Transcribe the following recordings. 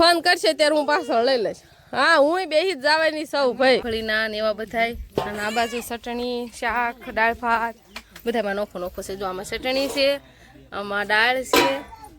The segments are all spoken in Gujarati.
ફોન કરશે ત્યારે હું પાછળ લઈ લઈશ હા હું બેહી જ જવાની સૌ ભાઈ ફળીના ને એવા બધાય અને આ બાજુ ચટણી શાક દાળ ભાત બધામાં નોખો નોખો છે જો આમાં ચટણી છે આમાં દાળ છે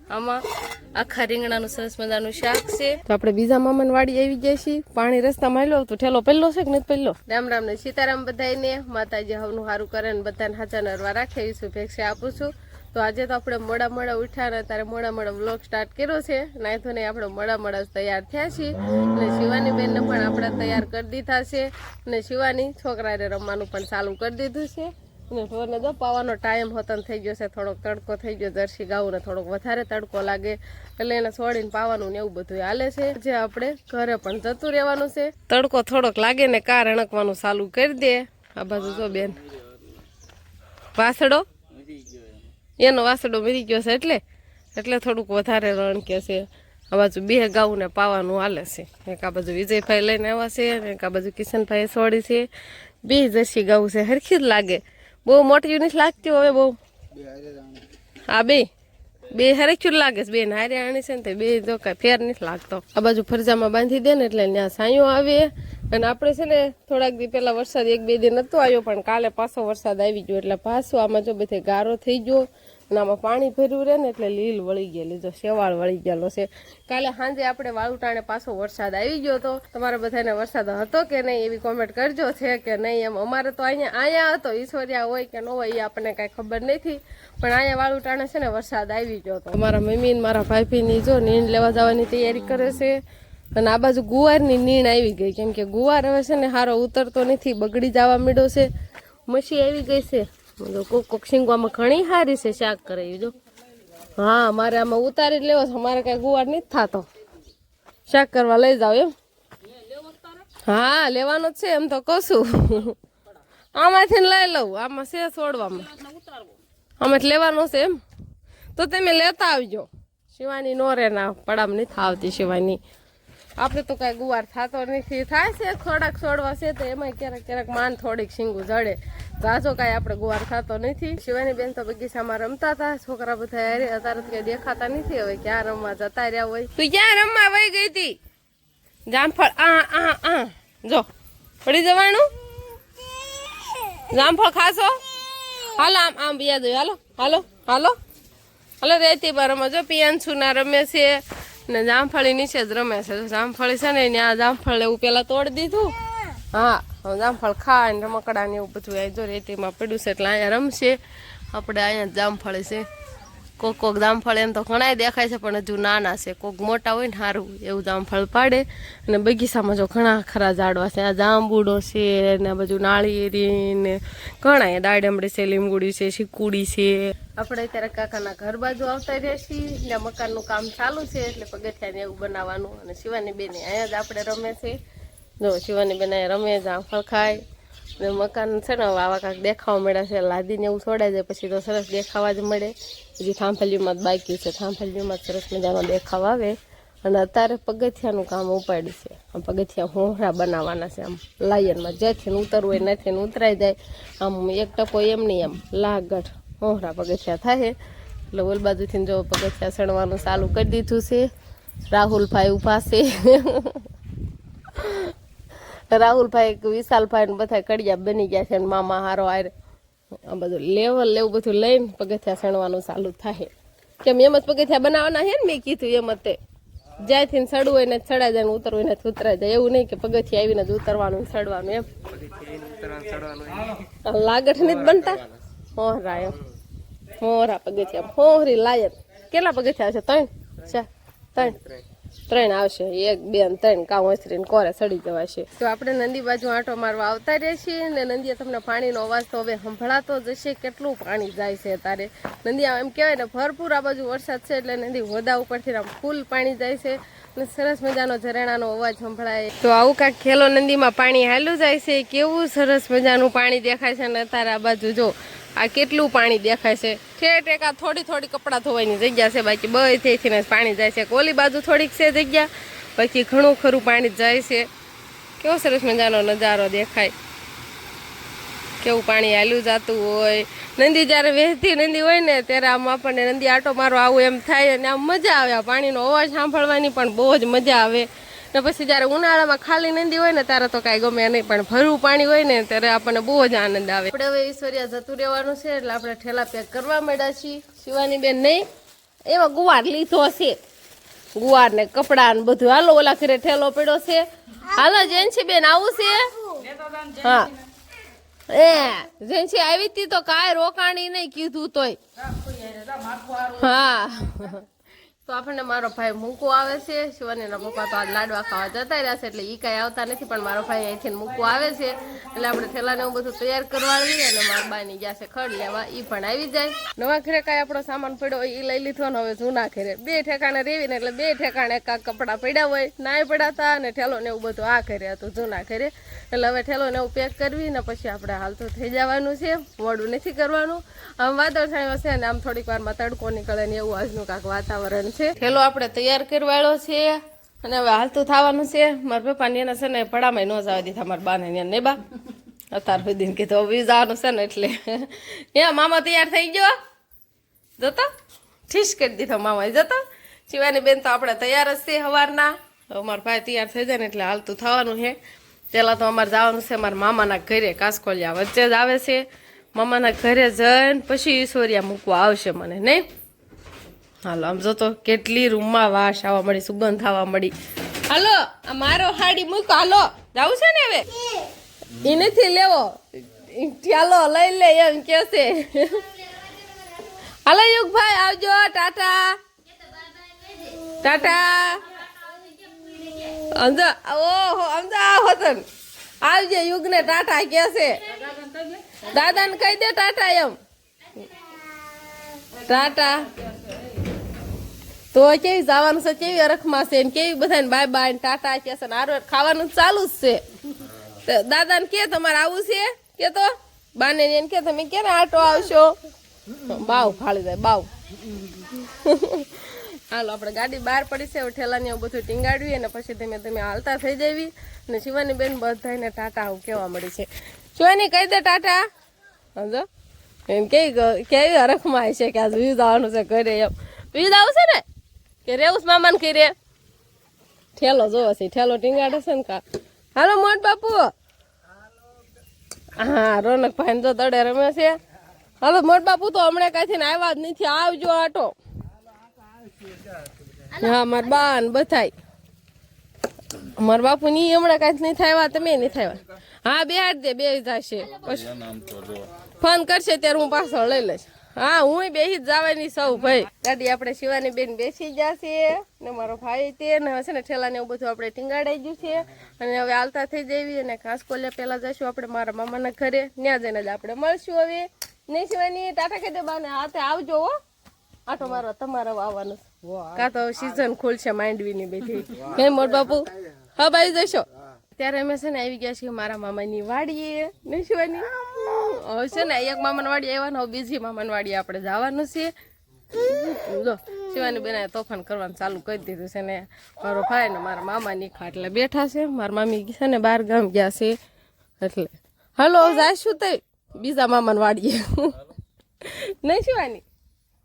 આમાં આખા રીંગણાનું સરસ મજાનું શાક છે તો આપણે બીજા મામાની વાડી આવી ગયા છીએ પાણી રસ્તામાં લો તો ઠેલો પહેલો છે કે નથી પહેલો રામ રામ ને સીતારામ બધાને માતાજી હવનું સારું કરે ને બધાને હાજર નરવા રાખે એવી શુભેચ્છા આપું છું તો આજે તો આપણે મોડા ઉઠ્યા ને ત્યારે મોડા વ્લોગ સ્ટાર્ટ કર્યો છે નાઈ તો નહીં આપણે મોડા તૈયાર થયા છીએ અને શિવાની બેનને પણ આપણે તૈયાર કરી દીધા છે અને શિવાની છોકરાને રમવાનું પણ ચાલુ કરી દીધું છે અને ઢોરને જો પાવાનો ટાઈમ હોતો થઈ ગયો છે થોડોક તડકો થઈ ગયો જર્સી ગાઉને થોડોક વધારે તડકો લાગે એટલે એને છોડીને પાવાનું ને એવું બધું હાલે છે જે આપણે ઘરે પણ જતું રહેવાનું છે તડકો થોડોક લાગે ને કાર અણકવાનું ચાલુ કરી દે આ બાજુ જો બેન વાસડો એનો વાસડો મરી ગયો છે એટલે થોડુંક વધારે રણકે છે આ બાજુ બે ગાઉને પાવાનું હાલે છે એક આ બાજુ વિજયભાઈ લઈને આવ્યા છે અને એક આ બાજુ કિશનભાઈ છોડી છે બે જર્સી ગાઉ છે હરખી જ લાગે બહુ મોટી નથી લાગતી હવે બહુ હા બે હરખ્યું લાગે છે બે હારે આણી છે ને બે જો કાંઈ ફેર નથી લાગતો આ બાજુ ફરજામાં બાંધી દે ને એટલે ત્યાં સાંયો આવે અને આપણે છે ને થોડાક દી પહેલા વરસાદ એક બે દિન નતો આવ્યો પણ કાલે પાછો વરસાદ આવી ગયો એટલે પાછો આમાં જો બધે ગારો થઈ ગયો અને આમાં પાણી ભર્યું રહે ને એટલે લીલ વળી ગયેલી જો શેવાળ વળી ગયેલો છે કાલે સાંજે આપણે વાળુટાણે પાછો વરસાદ આવી ગયો તો તમારા બધાને વરસાદ હતો કે નહીં એવી કોમેન્ટ કરજો છે કે નહીં એમ અમારે તો અહીંયા હતો ઈશ્વરિયા હોય કે ન હોય એ આપણને કાંઈ ખબર નથી પણ અહીંયા વાળુટાણે છે ને વરસાદ આવી ગયો હતો મારા મમ્મી ને મારા ભાઈની જો નીંદ લેવા જવાની તૈયારી કરે છે અને આ બાજુ ગુવારની નીણ આવી ગઈ કેમ કે ગુવાર હવે છે ને સારો ઉતરતો નથી બગડી જવા માંડ્યો છે મસી આવી ગઈ છે કોક શીંગવામાં ઘણી સારી છે શાક કરે જો હા મારે આમાં ઉતારી જ લેવો છે અમારે કઈ ગુવાર નથી થતો શાક કરવા લઈ જાવ એમ હા લેવાનો જ છે એમ તો કશું આમાંથી લઈ લઉં આમાં છે છોડવામાં આમાંથી લેવાનો છે એમ તો તમે લેતા આવજો શિવાની નો રે ના પડામ નથી આવતી શિવાની આપણે તો કઈ ગુવાર થતો નથી થાય છે થોડાક છોડવા છે તો એમાં ક્યારેક માન થોડીક શીંગું જડે જાજો કાંઈ આપણે ગુવાર થતો નથી શિવાની બેન તો બગીચામાં રમતા હતા છોકરા બધા અત્યારે તો કઈ દેખાતા નથી હવે ક્યાં રમવા જતા રહ્યા હોય તું ક્યાં રમવા વહી ગઈ હતી જામફળ જો પડી જવાનું જામફળ ખાશો હાલો આમ બીજા દો હાલો રેતી પર રમો જો પિયાંશુ ના રમે છે ને જામફળી નીચે જ રમે છે જામફળી છે ને ત્યાં જામફળ એવું પેલા તોડી દીધું હા જામફળ ખાય ને રમકડા ને એવું બધું આ જો રેતીમાં પડ્યું છે એટલે અહીંયા રમશે આપણે અહીંયા જામફળી છે કોક જામફળ એમ તો ઘણા દેખાય છે પણ હજુ નાના છે કોક મોટા હોય ને સારું એવું જામફળ પાડે અને બગીચામાં જો ઘણા ખરા ઝાડવા છે આ જાંબુડો છે ને આ બાજુ નાળિયેરી ને ઘણા દાડમડી છે લીમગુડી છે શીકુડી છે આપણે અત્યારે કાકાના ઘર બાજુ આવતા રહ્યા છીએ એટલે મકાનનું કામ ચાલુ છે એટલે પગથિયાને એવું બનાવવાનું અને શિવાની બેન અહીંયા જ આપણે રમે છે જો શિવાની બેન અહીંયા રમે જામફળ ખાય ને મકાન છે ને આવા કાંક દેખાવા મળ્યા છે લાદીને એવું છોડાઈ જાય પછી તો સરસ દેખાવા જ મળે હજી થાંભલીમાં જ બાકી છે થાંભલીમાં સરસ મજાનો દેખાવ આવે અને અત્યારે પગથિયાનું કામ ઉપાડ્યું છે આમ પગથિયા હોહરા બનાવવાના છે આમ લાયનમાં જેથી ઉતરવું હોય નથી ઉતરાઈ જાય આમ એક ટપો એમ નહીં આમ લાગઢ હોહરા પગથિયા થાય એટલે ઓલ બાજુથી જો પગથિયા સણવાનું ચાલુ કરી દીધું છે રાહુલભાઈ ઉભા છે રાહુલભાઈ વિશાલભાઈ ને બધા કડિયા બની ગયા છે મામા હારો આરે આ બધું લેવું બધું લઈને પગથિયા સણવાનું ચાલુ થાય કેમ એમ જ પગથિયા બનાવવાના છે ને મેં કીધું એમ જ તે જ્યાંથી ચડવું હોય ને ચડાઈ જાય ને ઉતરવું હોય ને ઉતરાઈ જાય એવું નહીં કે પગથિયા આવીને જ ઉતરવાનું ચડવાનું એમ લાગઠ ની જ બનતા હોહરા એમ હોહરા પગથિયા હોહરી લાયક કેટલા પગથિયા છે 3 આવશે 1 2 3 કાં ઓસરીને કોરે સડી જવાશે તો આપણે નંદી બાજુ આંટો મારવા આવતા રહે છીએ ને નંદીએ તમને પાણીનો અવાજ તો હવે સંભળાતો જશે કેટલું પાણી જાય છે તારે નંદી એમ કહેવાય ને ભરપૂર આ બાજુ વરસાદ છે એટલે નંદી હોદા ઉપરથી આમ ફૂલ પાણી જાય છે ને સરસ મજાનો ઝરણાનો અવાજ સંભળાય તો આવું કાંઈક ખેલો નંદીમાં પાણી હાલ્યું જાય છે કેવું સરસ મજાનું પાણી દેખાય છે ને અત્યારે આ બાજુ જો આ કેટલું પાણી દેખાય છે ઠેઠ એક આ થોડી કપડાં ધોવાની જગ્યા છે બાકી બધેથી પાણી જાય છે ઓલી બાજુ થોડીક છે જગ્યા બાકી ઘણું ખરું પાણી જાય છે કેવો સરસ મજાનો નજારો દેખાય કેવું પાણી હાલ્યું જતું હોય. નંદી જ્યારે વહેતી નંદી હોય ને ત્યારે આમ આપણને નંદી આટો મારો આવું એમ થાય અને આમ મજા આવે. આ પાણીનો અવાજ સાંભળવાની પણ બહુ જ મજા આવે. ને પછી જ્યારે ઉનાળામાં ખાલી નંદી હોય ને ત્યારે તો કાંઈ ગમે નહીં, પણ ભરવું પાણી હોય ને ત્યારે આપણને બહુ જ આનંદ આવે. આપણે હવે ઈશ્વરિયા જતું રહેવાનું છે એટલે આપણે ઠેલા પેક કરવા માંડ્યા છીએ. શિવાની બેન નહીં એમાં ગુવાર લીધો છે, ગુવાર ને કપડા ને બધું. હાલો ઓલા ઘરે ઠેલો પડ્યો છે. હાલો જેન્સી બેન આવું છે? હા જેન્સી આવી હતી તો કાંઈ રોકાણી નહીં કીધું તોય. હા તો આપણને મારો ભાઈ મૂકવો આવે છે. શિવાનીના પપ્પા તો આજ લાડવા ખાવા જતા રહ્યા છે એટલે એ કાંઈ આવતા નથી, પણ મારો ભાઈ અહીંથી મૂકવો આવે છે એટલે આપણે થેલાને એવું બધું તૈયાર કરવાડીએ. અને મારા બાની ગયા છે ખડ લેવા, એ પણ આવી જાય. નવા ઘરે કાંઈ આપણો સામાન પડ્યો હોય એ લઈ લીધો ને હવે જૂના ઘરે બે ઠેકાણે રેવી ને એટલે બે ઠેકાણે કાંક કપડાં પડ્યા હોય નાય પડાતા અને ઠેલો ને એવું બધું આ ઘરે હતું જૂના ઘરે. એટલે હવે ઠેલો ને એવું પેક કરવી ને પછી આપણે હાલતું થઈ જવાનું છે, મોડું નથી કરવાનું. આમ વાદળ છાંયો છે ને આમ થોડીક વારમાં તડકો નીકળે ને એવું આજનું કાંક વાતાવરણ છે. ઠેલો આપણે તૈયાર કરવાળો છે અને હવે હાલતું થવાનું છે. મારા પપ્પાને એને છે ને પડામાં ન જવા દીધા, મારા બાને ને બા અત્યાર સુધી કીધું હવે જવાનું છે ને એટલે એ મામા તૈયાર થઈ ગયો જતો ઠીસ કરી દીધો મામા જતો. શિવાની બેન તો આપણે તૈયાર જ છે સવારના. અમારા ભાઈ તૈયાર થઈ જાય ને એટલે હાલતું થવાનું છે. પહેલાં તો અમારે જવાનું છે મારા મામાના ઘરે, કાસકોલિયા વચ્ચે જ આવે છે. મામાના ઘરે જઈને પછી ઈશ્વરિયા મૂકવા આવશે મને, નહીં? હાલો આમ જોતો કેટલી રૂમમાં વાસ આવવા મળી, સુગંધ થવા મળી. હાલો આ મારો હાડી મૂકો, હાલો જવું છે ને હવે? એ નથી લેવો, ચાલો લઈ લે એમ કે છે. હાલો યુગભાઈ આવજો, ટાટા ટાટા. સમજો ઓહો સમજો હોતન આવજે યુગને ટાટા કે છે. દાદાને કહી દે ટાટા એમ. ટાટા તો કેવી જવાનું છે, કેવી અરખમાં છે, કેવી બધાને બાય બાય ટાટા કે છે. આરો ખાવાનું ચાલુ જ છે. દાદાને કે તમારે આવું છે કે તો બાને એને કે તમે ક્યારે આટો આવશો? બાવ ફાળી જાય બાવ. હાલો આપણે ગાડી બહાર પડી છે, ઠેલાને એવું બધું ટીંગાડવી અને પછી ધીમે ધીમે હાલતા થઈ જવી. અને શિવાની બેન બધાને ટાટા હું કહેવા મળી છે. શિવાની કહી દે ટાટા. સમજો એમ કેવી હરખમાં છે કે આજ વીજ આવવાનું છે ઘરે એમ. વીજ આવશે ને કે રેવું મામાને ઘરે? ઠેલો જોવો છે, ઠેલો ટીંગાડે છે ને કા. હાલો મોટ બાપુ. હા રોનક ભાઈ તો તડે રમે છે. હાલો મોટ બાપુ તો હમણાં કાંઈથી ને આવ્યા જ નથી, આવજો આટો. હા મારા બા ને બધાય. મારા બાપુ ની હમણાં કાંઈ નહીં થાય, તમે નહીં થાય. હા બે હાથ દે, બે જશે ફોન કરશે ત્યારે હું પાછળ લઈ લઈશ. હા હું બેસી જ જવાની સૌ ભાઈ. ગાડી આપણે શિવાની બેન બેસી જશે ને મારો ભાઈ તે ને હશે ને ઠેલા ને એવું બધું આપણે ટીંગાડાઈ ગયું છે. અને હવે હાલતા થઈ જવી અને કાસકોલિયા પહેલા જઈશું આપણે મારા મામાના ઘરે, ત્યાં જઈને જ આપણે મળશું. હવે નહીં શિવાની ટાટા કહી દે બાને હાથે આવજો હો, આટો મારો તમારે આવવાનું કાં તો સીઝન ખુલશે માંડવીની બધી. કેમ મોટ બાપુ હા ભાઈ જશો? ત્યારે અમે છે ને આવી ગયા છીએ મારા મામાની વાડીએ. નહીં શિવાની હવે છે ને એક મામાની વાડી આવ્યા ને બીજી મામાની વાડી આપણે જવાનું છે. જો શિવાની બેને તોફાન કરવાનું ચાલુ કરી દીધું છે ને મારો ભાઈ ને મારા મામાની ખાટલે બેઠા છે. મારા મામી છે ને 12 ગામ ગયા છે એટલે હાલો જઈશું તો બીજા મામાની વાડીએ. નહીં શિવાની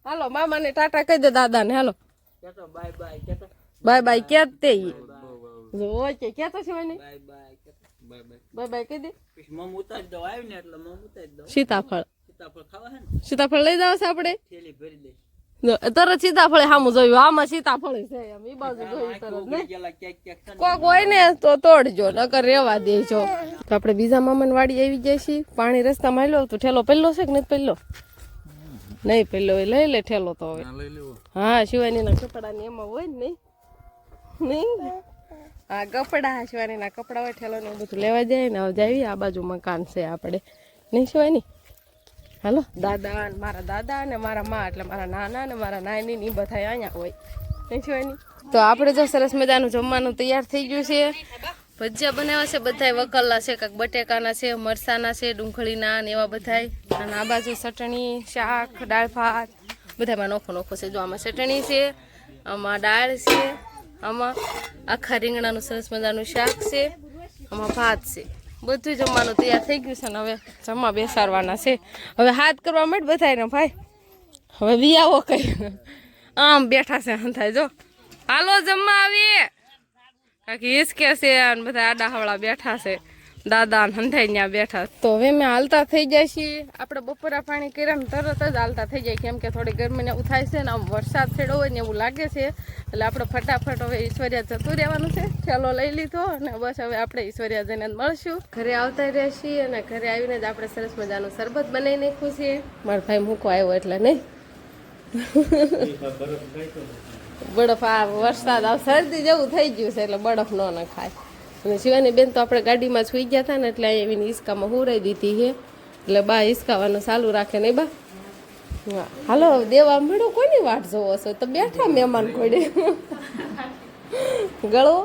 હાલો મામાને ટાટા કહી દે દાદાને. હાલો બાય બાય કે તે ઓકે કેતો શિવાની બાય બાય કહી દે. સીતાફળ સીતાફળ લઈ જાવ છે આપણે તરત. સીતાફળ સામું જોયું, આમાં સીતાફળ છે એમ એ બાજુ જોયું તરત. કોક હોય ને તો તોડજો નકર રેવા દેજો. તો આપણે બીજા મામાની વાડી આવી જાય છીએ. પાણી રસ્તામાં આવેલો તો ઠેલો પહેલો છે કે નથી પહેલો? નહીં પહેલો લઈ લે ઠેલો તો હવે. હા શિવાનીના કપડા ને એમાં હોય ને નહીં. હા કપડા શિવાનીના કપડા હોય ઠેલો ને બધું લેવા જાય ને હવે જાવી. આ બાજુ મકાન છે આપણે, નહીં શિવાની? હાલો દાદા મારા દાદા ને મારા મા એટલે મારા નાના ને મારા નાની ને બધા અહીંયા હોય, નહીં શિવાની? તો આપણે જો સરસ મજાનું જમવાનું તૈયાર થઈ ગયું છે. ભજીયા બનાવ્યા છે બધા વકલના છે, કાંક બટેકાના છે, મરસાના છે, ડુંગળીના ને એવા બધાય. અને આ બાજુ ચટણી શાક દાળ ભાત બધામાં નોખો નોખો છે. જો આમાં ચટણી છે, આમાં દાળ છે, આમાં આખા રીંગણાનું સરસ મજાનું શાક છે, આમાં ભાત છે. બધું જમવાનું તૈયાર થઈ ગયું છે ને હવે જમવા બેસાડવાના છે. હવે હાથ કરવા માંડ બધાને ભાઈ. હવે વિયાવો કઈ આમ બેઠા છે હંથાય જો હાલો જમવા આવીએ કાકી હિસકે છે અને બધા આડા હવળા બેઠા છે. દાદા ને હંધાઈ ત્યાં બેઠા. તો હવે મેં હાલતા થઈ જાય છીએ. આપણે બપોરા પાણી કર્યા ને તરત જ હાલતા થઈ જાય કેમ કે થોડી ગરમીને એવું થાય છે ને આમ વરસાદ છેડો હોય ને એવું લાગે છે. એટલે આપણે ફટાફટ હવે ઈશ્વરિયા જતું રહેવાનું છે. ઠેલો લઈ લીધો અને બસ હવે આપણે ઈશ્વરિયા જઈને મળશું. ઘરે આવતા રહ્યા છીએ અને ઘરે આવીને જ આપણે સરસ મજાનું શરબત બનાવી નાખ્યું છે. મારો ભાઈ મૂકવા આવ્યો એટલે નહીં બરફ આ વરસાદ આવ શરદી જેવું થઈ ગયું છે એટલે બરફ ન ખાય. અને શિવાની બેન તો આપણે ગાડીમાં સુઈ ગયા હતા ને એટલે અહીંયા હિસકામાં હુરાઈ દીધી છે. એટલે બા હિસકાવાનું ચાલુ રાખે નહીં બા. હા હાલો દેવા મળો કોની વાટ જોવો છો તો બેઠા મહેમાન કોડે ગળો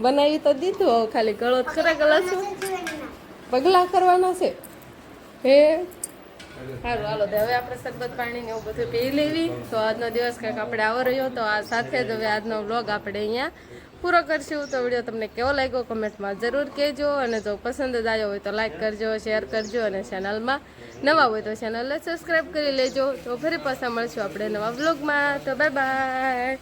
બનાવી તો દીધું હવે ખાલી ગળો જ કરે ગળા છું પગલા કરવાના છે હે સારું હાલો હવે આપણે શરબત પાણી ને એવું બધું પી લેવી. તો આજનો દિવસ કંઈક આપણે આવો રહ્યો તો આ સાથે જ હવે આજનો વ્લોગ આપણે અહીંયા પૂરો કરશું. તો વિડીયો તમને કેવો લાગ્યો કમેન્ટમાં જરૂર કહેજો અને જો પસંદ જ આવ્યો હોય તો લાઈક કરજો, શેર કરજો અને ચેનલમાં નવા હોય તો ચેનલને સબસ્ક્રાઈબ કરી લેજો. તો ફરી પાછા મળશું આપણે નવા વ્લોગમાં. તો બાય બાય.